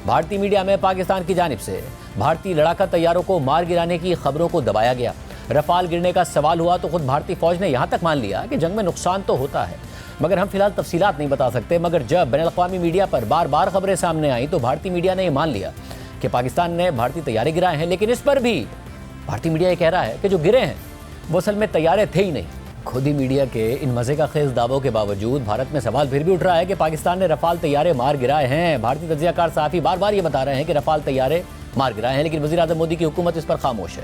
بھارتی میڈیا میں پاکستان کی جانب سے بھارتی لڑاکا طیاروں کو مار گرانے کی خبروں کو دبایا گیا۔ رفال گرنے کا سوال ہوا تو خود بھارتی فوج نے یہاں تک مان لیا کہ جنگ میں نقصان تو ہوتا ہے، مگر ہم فی الحال تفصیلات نہیں بتا سکتے۔ مگر جب بین الاقوامی میڈیا پر بار بار خبریں سامنے آئیں تو بھارتی میڈیا نے یہ مان لیا کہ پاکستان نے بھارتی طیارے گرائے ہیں، لیکن اس پر بھی بھارتی میڈیا یہ کہہ رہا ہے کہ جو گرے ہیں وہ اصل میں طیارے تھے ہی نہیں۔ خود ہی میڈیا کے ان مزے کا خیز دعووں کے باوجود بھارت میں سوال پھر بھی اٹھ رہا ہے کہ پاکستان نے رفال طیارے مار گرائے ہیں۔ بھارتی تجزیہ کار صحافی بار بار یہ بتا رہے ہیں کہ رفال طیارے مار گرائے ہیں، لیکن وزیر اعظم مودی کی حکومت اس پر خاموش ہے۔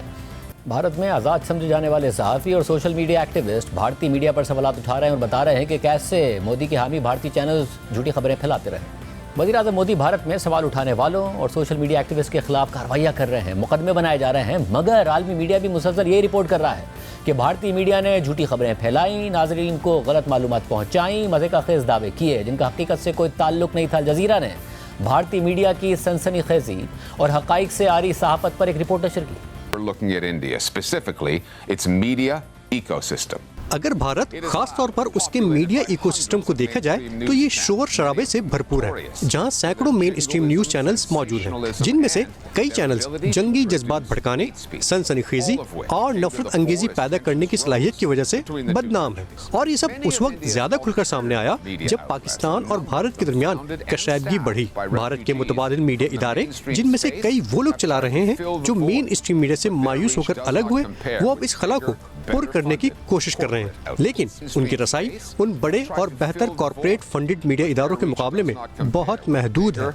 بھارت میں آزاد سمجھے جانے والے صحافی اور سوشل میڈیا ایکٹیوسٹ بھارتی میڈیا پر سوالات اٹھا رہے ہیں اور بتا رہے ہیں کہ کیسے مودی کے حامی بھارتی چینلز جھوٹی خبریں پھیلاتے رہے۔ وزیر اعظم مودی بھارت میں سوال اٹھانے والوں اور سوشل میڈیا ایکٹیوسٹ کے خلاف کارروائیاں کر رہے ہیں، مقدمے بنائے جا رہے ہیں، مگر عالمی میڈیا بھی مسلسل یہ رپورٹ کر رہا ہے کہ بھارتی میڈیا نے جھوٹی خبریں پھیلائیں، ناظرین کو غلط معلومات پہنچائیں، مزے کا خیز دعوے کیے جن کا حقیقت سے کوئی تعلق نہیں تھا۔ الجزیرہ نے بھارتی میڈیا کی سنسنی خیزی اور حقائق سے آری صحافت پر ایک رپورٹ نشر کی۔ We're looking at India, specifically its media ecosystem. اگر بھارت خاص طور پر اس کے میڈیا ایکو سسٹم کو دیکھا جائے تو یہ شور شرابے سے بھرپور ہے، جہاں سینکڑوں مین اسٹریم نیوز چینلز موجود ہیں، جن میں سے کئی چینلز جنگی جذبات بھڑکانے، سنسنی خیزی اور نفرت انگیزی پیدا کرنے کی صلاحیت کی وجہ سے بدنام ہے۔ اور یہ سب اس وقت زیادہ کھل کر سامنے آیا جب پاکستان اور بھارت کے درمیان کشیدگی بڑھی۔ بھارت کے متبادل میڈیا ادارے، جن میں سے کئی وہ لوگ چلا رہے ہیں جو مین اسٹریم میڈیا سے مایوس ہو کر الگ ہوئے، وہ اب اس خلا کو پر کرنے کی کوشش کر رہے ہیں، لیکن ان کی رسائی ان بڑے اور بہتر کارپوریٹ فنڈڈ میڈیا اداروں کے مقابلے میں بہت محدود ہے۔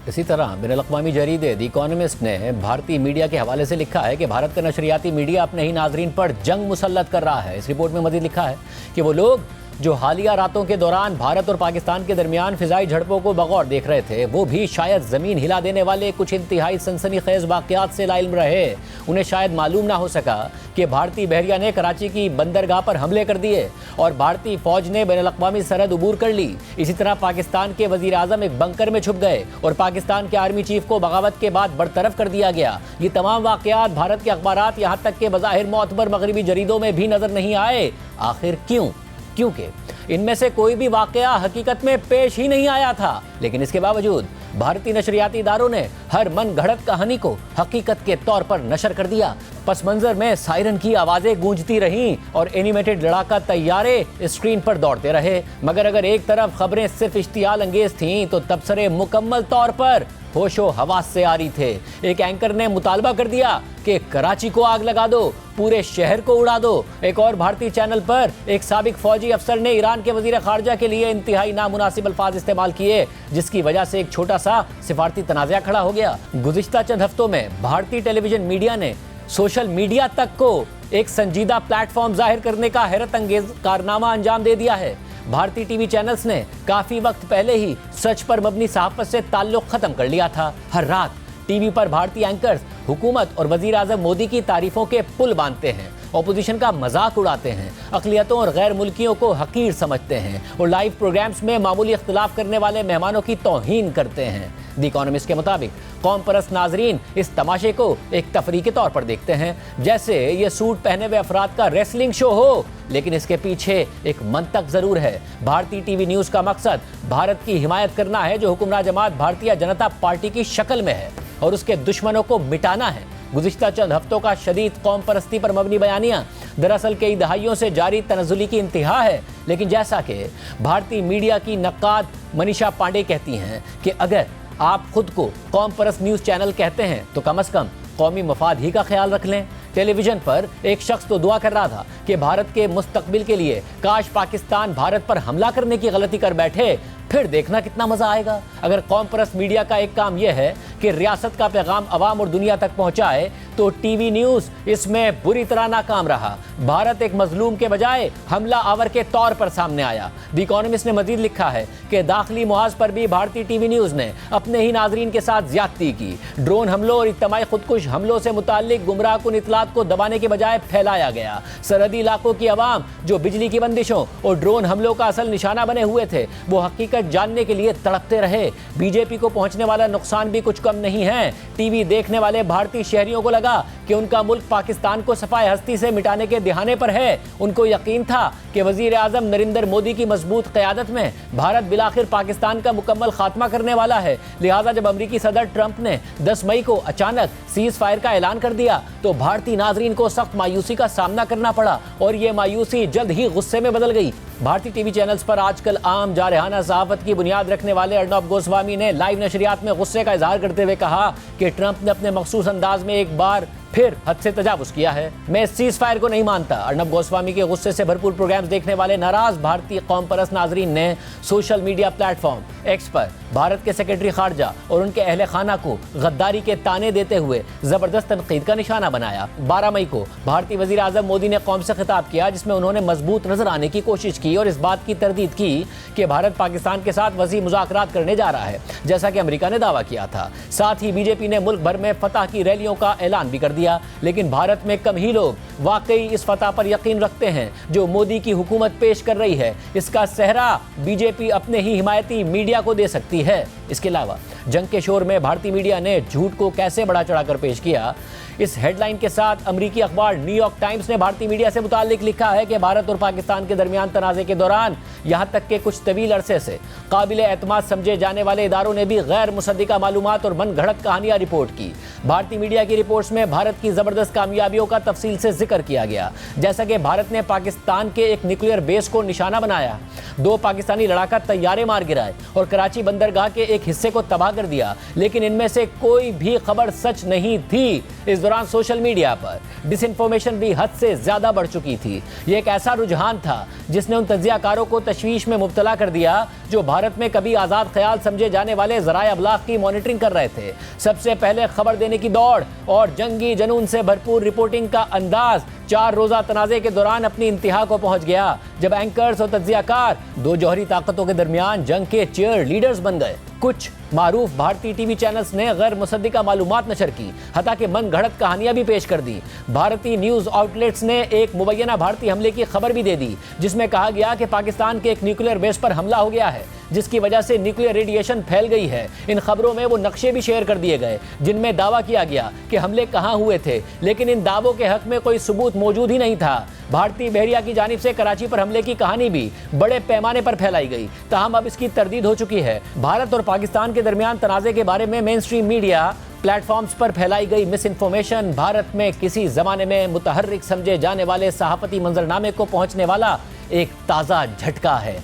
اسی طرح بین الاقوامی جریدے دی اکانومسٹ نے بھارتی میڈیا کے حوالے سے لکھا ہے کہ بھارت کا نشریاتی میڈیا اپنے ہی ناظرین پر جنگ مسلط کر رہا ہے۔ اس رپورٹ میں مزید لکھا ہے کہ وہ لوگ جو حالیہ راتوں کے دوران بھارت اور پاکستان کے درمیان فضائی جھڑپوں کو بغور دیکھ رہے تھے، وہ بھی شاید زمین ہلا دینے والے کچھ انتہائی سنسنی خیز واقعات سے لا علم رہے۔ انہیں شاید معلوم نہ ہو سکا کہ بھارتی بحریہ نے کراچی کی بندرگاہ پر حملے کر دیے اور بھارتی فوج نے بین الاقوامی سرحد عبور کر لی۔ اسی طرح پاکستان کے وزیر اعظم ایک بنکر میں چھپ گئے اور پاکستان کے آرمی چیف کو بغاوت کے بعد برطرف کر دیا گیا۔ یہ تمام واقعات بھارت کے اخبارات، یہاں تک کہ بظاہر معتبر مغربی جریدوں میں بھی نظر نہیں آئے۔ آخر کیوں؟ کیونکہ ان میں سے کوئی بھی واقعہ حقیقت میں پیش ہی نہیں آیا تھا، لیکن اس کے باوجود بھارتی نشریاتی اداروں نے ہر من گھڑت کہانی کو حقیقت کے طور پر نشر کر دیا۔ پس منظر میں سائرن کی آوازیں گونجتی رہیں اور اینیمیٹڈ لڑاکا طیارے اسکرین پر دوڑتے رہے، مگر اگر ایک طرف خبریں صرف اشتعال انگیز تھیں تو تبصرے مکمل طور پر ہوش و حواس سے آ رہی تھے۔ ایک اینکر نے مطالبہ کر دیا کہ کراچی کو آگ لگا دو، پورے شہر کو اڑا دو۔ ایک اور بھارتی چینل پر ایک سابق فوجی افسر نے ایران کے وزیر خارجہ کے لیے انتہائی نامناسب الفاظ استعمال کیے، جس کی وجہ سے ایک چھوٹا سا سفارتی تنازعہ کھڑا ہو گیا۔ گزشتہ چند ہفتوں میں بھارتی ٹیلی ویژن میڈیا نے سوشل میڈیا تک کو ایک سنجیدہ پلیٹ فارم ظاہر کرنے کا حیرت انگیز کارنامہ انجام دے دیا ہے۔ بھارتی ٹی وی چینلز نے کافی وقت پہلے ہی سچ پر مبنی صحافت سے تعلق ختم کر لیا تھا۔ ہر رات ٹی وی پر بھارتی اینکرز حکومت اور وزیر اعظم مودی کی تعریفوں کے پل باندھتے ہیں، اپوزیشن کا مذاق اڑاتے ہیں، اقلیتوں اور غیر ملکیوں کو حقیر سمجھتے ہیں اور لائیو پروگرامز میں معمولی اختلاف کرنے والے مہمانوں کی توہین کرتے ہیں۔ دی اکانومسٹ کے مطابق قوم پرست ناظرین اس تماشے کو ایک تفریح کے طور پر دیکھتے ہیں، جیسے یہ سوٹ پہنے ہوئے افراد کا ریسلنگ شو ہو، لیکن اس کے پیچھے ایک منطق ضرور ہے۔ بھارتی ٹی وی نیوز کا مقصد بھارت کی حمایت کرنا ہے، جو حکمراں جماعت بھارتیہ جنتا پارٹی کی شکل میں ہے، اور اس کے دشمنوں کو مٹانا ہے۔ گزشتہ چند ہفتوں کا شدید قوم پرستی پر مبنی بیانیہ دراصل کئی دہائیوں سے جاری تنزلی کی انتہا ہے، لیکن جیسا کہ بھارتی میڈیا کی نقاد منیشا پانڈے کہتی ہیں کہ اگر آپ خود کو قوم پرست نیوز چینل کہتے ہیں تو کم از کم قومی مفاد ہی کا خیال رکھ لیں۔ ٹیلی ویژن پر ایک شخص تو دعا کر رہا تھا کہ بھارت کے مستقبل کے لیے کاش پاکستان بھارت پر حملہ کرنے کی غلطی کر بیٹھے، پھر دیکھنا کتنا مزہ آئے گا۔ اگر قوم پرست میڈیا کا ایک کام یہ ہے کہ ریاست کا پیغام عوام اور دنیا تک پہنچائے تو ٹی وی نیوز اس میں بری طرح ناکام رہا۔ بھارت ایک مظلوم کے بجائے حملہ آور کے طور پر سامنے آیا۔ دی اکانومسٹ نے مزید لکھا ہے کہ داخلی محاذ پر بھی بھارتی ٹی وی نیوز نے اپنے ہی ناظرین کے ساتھ زیادتی کی۔ ڈرون حملوں اور اجتماعی خودکش حملوں سے متعلق گمراہ کن اطلاعات کو دبانے کے بجائے پھیلایا گیا۔ سرحدی علاقوں کی عوام جو بجلی کی بندشوں اور ڈرون حملوں کا اصل نشانہ بنے ہوئے تھے، وہ حقیقت جاننے کے لیے تڑپتے رہے۔ بی جے پی کو پہنچنے والا نقصان بھی کچھ کم कम नहीं हैं। टीवी देखने वाले भारतीय शहरियों को लगा कि उनका मुल्क पाकिस्तान को सफाए हस्ती से मिटाने के दिहाने पर है। उनको यकीन था कि वजीर आजम नरेंद्र मोदी की मजबूत क़यादत में भारत बिलाखिर पाकिस्तान का मुकम्मल खात्मा करने वाला है। लिहाजा जब अमरीकी सदर ट्रंप ने 10 मई को अचानक सीज फायर का ऐलान कर दिया तो भारतीय नाजरीन को सख्त मायूसी का सामना करना पड़ा और ये मायूसी जल्द ही गुस्से में बदल गई। भारतीय टीवी चैनल्स पर आजकल आम जारहाना सहाफत की बुनियाद रखने वाले अर्नब गोस्वामी ने लाइव नशरियात में गुस्से का इजहार करते हुए कहा कि ट्रंप ने अपने मखसूस अंदाज में एक बार फिर हद से तजावुज किया है। मैं सीज फायर को नहीं मानता। अर्नब गोस्वामी के गुस्से से भरपूर प्रोग्राम्स देखने वाले नाराज भारतीय कौम परस्त नाजरीन ने सोशल मीडिया प्लेटफॉर्म एक्स पर भारत के सेक्रेटरी खारजा और उनके अहले खाना को गद्दारी के ताने देते हुए जबरदस्त तनकीद का निशाना बनाया। 12 मई को भारतीय वजीर आजम मोदी ने कौम से खिताब किया जिसमें उन्होंने मजबूत नजर आने की कोशिश की और इस बात की तरदीद की कि भारत पाकिस्तान के साथ वसी मुज़ाकरात करने जा रहा है जैसा कि अमेरिका ने दावा किया था। साथ ही बीजेपी ने मुल्क भर में फतह की रैलियों का ऐलान भी कर दिया, लेकिन भारत में कम ही लोग वाकई इस फतह पर यकीन रखते हैं जो मोदी की हुकूमत पेश कर रही है। इसका सेहरा बीजेपी अपने ही हिमायती मीडिया को दे सकती है। इसके अलावा जंग के शोर में भारतीय मीडिया ने झूठ को कैसे बढ़ा चढ़ाकर पेश किया, इस हेडलाइन के साथ अमेरिकी अखबार न्यूयॉर्क टाइम्स ने भारतीय मीडिया से मुताल्लिक लिखा है कि भारत और पाकिस्तान के दरमियान तनाज़े के दौरान यहाँ तक के कुछ तवील अरसे से काबिल एतमाद समझे जाने वाले इदारों ने भी गैर मुसद्दिका मालूमात और मन घड़त कहानियां रिपोर्ट की। भारतीय मीडिया की रिपोर्ट्स में भारत की जबरदस्त कामयाबियों का तफसील से जिक्र किया गया, जैसा कि भारत ने पाकिस्तान के एक न्यूक्लियर बेस को निशाना बनाया, 2 पाकिस्तानी लड़ाका तैयारे मार गिराए और कराची बंदरगाह के एक हिस्से को तबाह कर दिया, लेकिन इनमें से कोई भी खबर सच नहीं थी। इस दौरान सोशल मीडिया पर डिसइंफॉर्मेशन भी हद से ज्यादा बढ़ चुकी थी। यह एक ऐसा रुझान था जिसने उन तज्जियाकारों को तशवीश में मुब्तला कर दिया जो भारत में कभी आज़ाद ख्याल समझे जाने वाले ज़राए अबलाग की मॉनिटरिंग कर रहे थे। सबसे पहले खबर देने की दौड़ और जंगी जुनून से भरपूर रिपोर्टिंग का अंदाज 4 रोज़ा तनाज़े के दौरान अपनी इंतहा को पहुंच गया, जब एंकर्स और तज्जियाकार 2 जौहरी ताकतों के दरमियान जंग के चीयर लीडर्स बन गए। कुछ मारूफ भारतीय टीवी चैनल्स ने गैर मुसद्दिका मालूमात नशर की, हता कि मन घड़त कहानियां भी पेश कर दी। भारतीय न्यूज़ आउटलेट्स ने एक मुबैना भारतीय हमले की खबर भी दे दी जिसमें कहा गया कि पाकिस्तान के एक न्यूक्लियर बेस पर हमला हो गया है जिसकी वजह से न्यूक्लियर रेडिएशन फैल गई है। इन खबरों में वो नक्शे भी शेयर कर दिए गए जिनमें दावा किया गया कि हमले कहाँ हुए थे, लेकिन इन दावों के हक में कोई सबूत मौजूद ही नहीं था। भारतीय बहरिया की जानिब से कराची पर हमले की कहानी भी बड़े पैमाने पर फैलाई गई, ताहम अब इसकी तरदीद हो चुकी है। भारत और पाकिस्तान के दरमियान तनाज़े के बारे में मेन स्ट्रीम मीडिया प्लेटफॉर्म्स पर फैलाई गई मिस इन्फॉर्मेशन भारत में किसी ज़माने में मुतहर्रिक समझे जाने वाले सहाफ़ती मंजरनामे को पहुँचने वाला एक ताज़ा झटका है।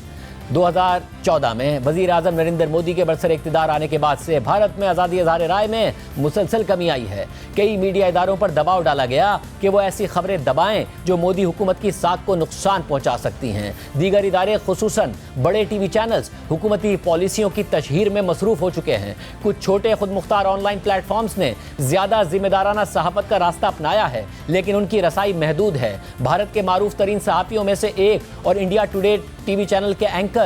2014 में वज़ीर आज़म नरेंद्र मोदी के बरसर इक़्तिदार आने के बाद से भारत में आज़ादी इज़हार राय में मुसलसल कमी आई है। कई मीडिया इदारों पर दबाव डाला गया कि वो ऐसी खबरें दबाएं जो मोदी हुकूमत की साख को नुकसान पहुंचा सकती हैं। दीगर इदारे खुसूसन बड़े टीवी चैनल्स हुकूमती पॉलिसियों की तशहीर में मसरूफ़ हो चुके हैं। कुछ छोटे खुद मुख्तार ऑनलाइन प्लेटफॉर्म्स ने ज़्यादा जिम्मेदाराना सहाफ़त का रास्ता अपनाया है, लेकिन उनकी रसाई महदूद है। भारत के मारूफ तरीन सहाफ़ियों में से एक और इंडिया टुडे टीवी चैनल के एंकर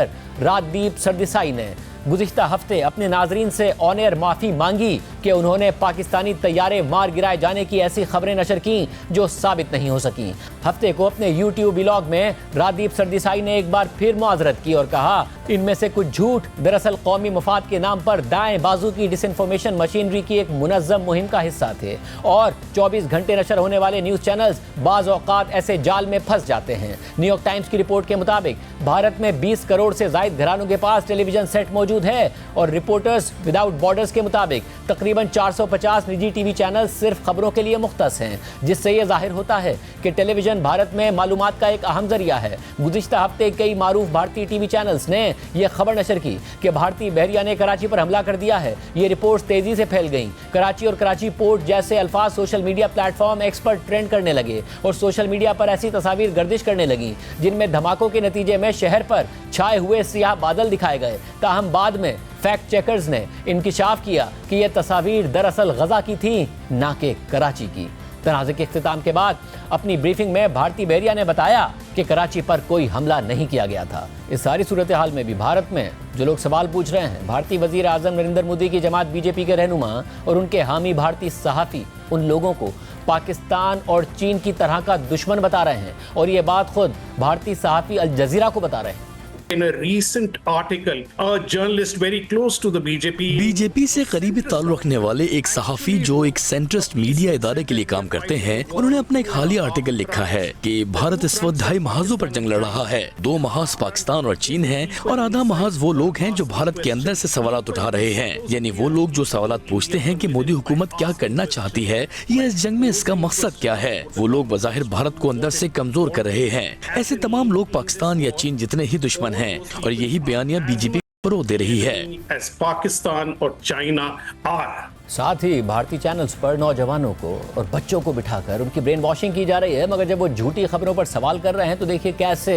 राजदीप सरदेसाई ने गुज़िश्ता हफ्ते अपने नाजरीन से ऑन एयर माफ़ी मांगी कि उन्होंने पाकिस्तानी तैयारे मार गिराए जाने की ऐसी खबरें नशर की जो साबित नहीं हो सकी। हफ्ते को अपने यूट्यूब व्लॉग में राजदीप सरदेसाई ने एक बार फिर मुआज़रत की और कहा इनमें से कुछ झूठ दरअसल कौमी मफाद के नाम पर दाएं बाजू की डिसइंफॉर्मेशन मशीनरी की एक मुनज़्ज़म मुहिम का हिस्सा थे और 24 घंटे नशर होने वाले न्यूज़ चैनल्स बाज़ औक़ात ऐसे जाल में फंस जाते हैं। न्यूयॉर्क टाइम्स की रिपोर्ट के मुताबिक भारत में 20 करोड़ से ज़ायद घरानों के पास टेलीविजन सेट मौजूद है और रिपोर्टर्स विदाउट बॉर्डर्स के मुताबिक तकरीबन 450 निजी टीवी चैनल सिर्फ खबरों के लिए मुख्तस हैं, जिससे यह जाहिर होता है कि टेलीविजन भारत में मालूमात का एक अहम जरिया है। गुज़िश्ता हफ्ते कई मारूफ भारतीय टीवी चैनल्स ने यह खबर नशर की कि भारतीय बहरिया ने कराची पर हमला कर दिया है। ये रिपोर्ट्स तेजी से फैल गईं। कराची और कराची पोर्ट जैसे अल्फाज सोशल मीडिया प्लेटफॉर्म एक्स पर ट्रेंड करने लगे और सोशल मीडिया पर ऐसी तस्वीर गर्दिश करने लगी जिनमें धमाकों के नतीजे में शहर पर छाए हुए सियाह बादल दिखाए गए। ताहम बाद में फैक्ट चेकर्स ने इंकिशाफ किया कि यह तस्वीर दरअसल गजा की थी, ना कि कराची की। तनाज़े के इख्तिताम के बाद अपनी ब्रीफिंग में भारतीय बहरिया ने बताया कि कराची पर कोई हमला नहीं किया गया था। इस सारी सूरत हाल में भी भारत में जो लोग सवाल पूछ रहे हैं, भारतीय वज़ीर आज़म नरेंद्र मोदी की जमात बीजेपी के रहनुमा और उनके हामी भारतीय सहाफ़ी उन लोगों को पाकिस्तान और चीन की तरह का दुश्मन बता रहे हैं और ये बात खुद भारतीय सहाफ़ी अल जज़ीरा को बता रहे हैं। In a recent article, a journalist very close to the BJP BJP से करीबी ताल्लुक रखने वाले एक सहाफी जो एक सेंट्रिस्ट मीडिया इदारे के लिए काम करते हैं, उन्होंने अपना एक हालिया आर्टिकल लिखा है कि भारत इस वक्त 2.5 महाजों पर जंग लड़ रहा है। 2 महाज पाकिस्तान और चीन हैं और आधा महाज वो लोग हैं जो भारत के अंदर से सवालात उठा रहे हैं, यानी वो लोग जो सवालात पूछते हैं कि मोदी हुकूमत क्या करना चाहती है या इस जंग में इसका मकसद क्या है। वो लोग बज़ाहिर भारत को अंदर से कमजोर कर रहे हैं। ऐसे तमाम लोग पाकिस्तान या चीन जितने ही दुश्मन हैं और यही बयानिया बीजेपी को दे रही है। as Pakistan or China are. साथ ही भारतीय चैनल्स पर नौजवानों को और बच्चों को बिठाकर उनकी ब्रेन वॉशिंग की जा रही है, मगर जब वो झूठी खबरों पर सवाल कर रहे हैं तो देखिए कैसे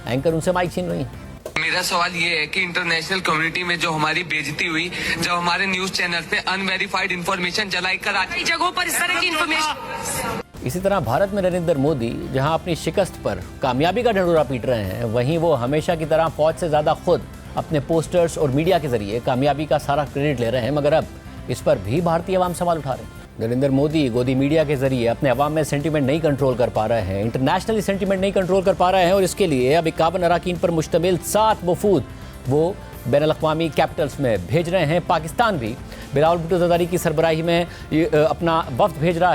एंकर उनसे माइक छीन रही हैं। मेरा सवाल ये है कि इंटरनेशनल कम्युनिटी में जो हमारी बेइज्जती हुई, जब हमारे न्यूज चैनल पे अनवेरिफाइड इंफॉर्मेशन चलाई कर कई जगहों पर इस तरह की इंफॉर्मेशन। इसी तरह भारत में नरेंद्र मोदी जहां अपनी शिकस्त पर कामयाबी का ढंढोरा पीट रहे हैं, वहीं वो हमेशा की तरह फौज से ज़्यादा खुद अपने पोस्टर्स और मीडिया के जरिए कामयाबी का सारा क्रेडिट ले रहे हैं, मगर अब इस पर भी भारतीय अवाम सवाल उठा रहे हैं। नरेंद्र मोदी गोदी मीडिया के जरिए अपने अवाम में सेंटीमेंट नहीं कंट्रोल कर पा रहे हैं, इंटरनेशनली सेंटीमेंट नहीं कंट्रोल कर पा रहे हैं, और इसके लिए अब 51 अरकान पर मुश्तमिल 7 वफूद वो बैनुल-अक़वामी कैपिटल्स में भेज रहे हैं। पाकिस्तान भी बिलावल भुट्टो ज़रदारी की सरबराही में अपना वफ्द भेज रहा है।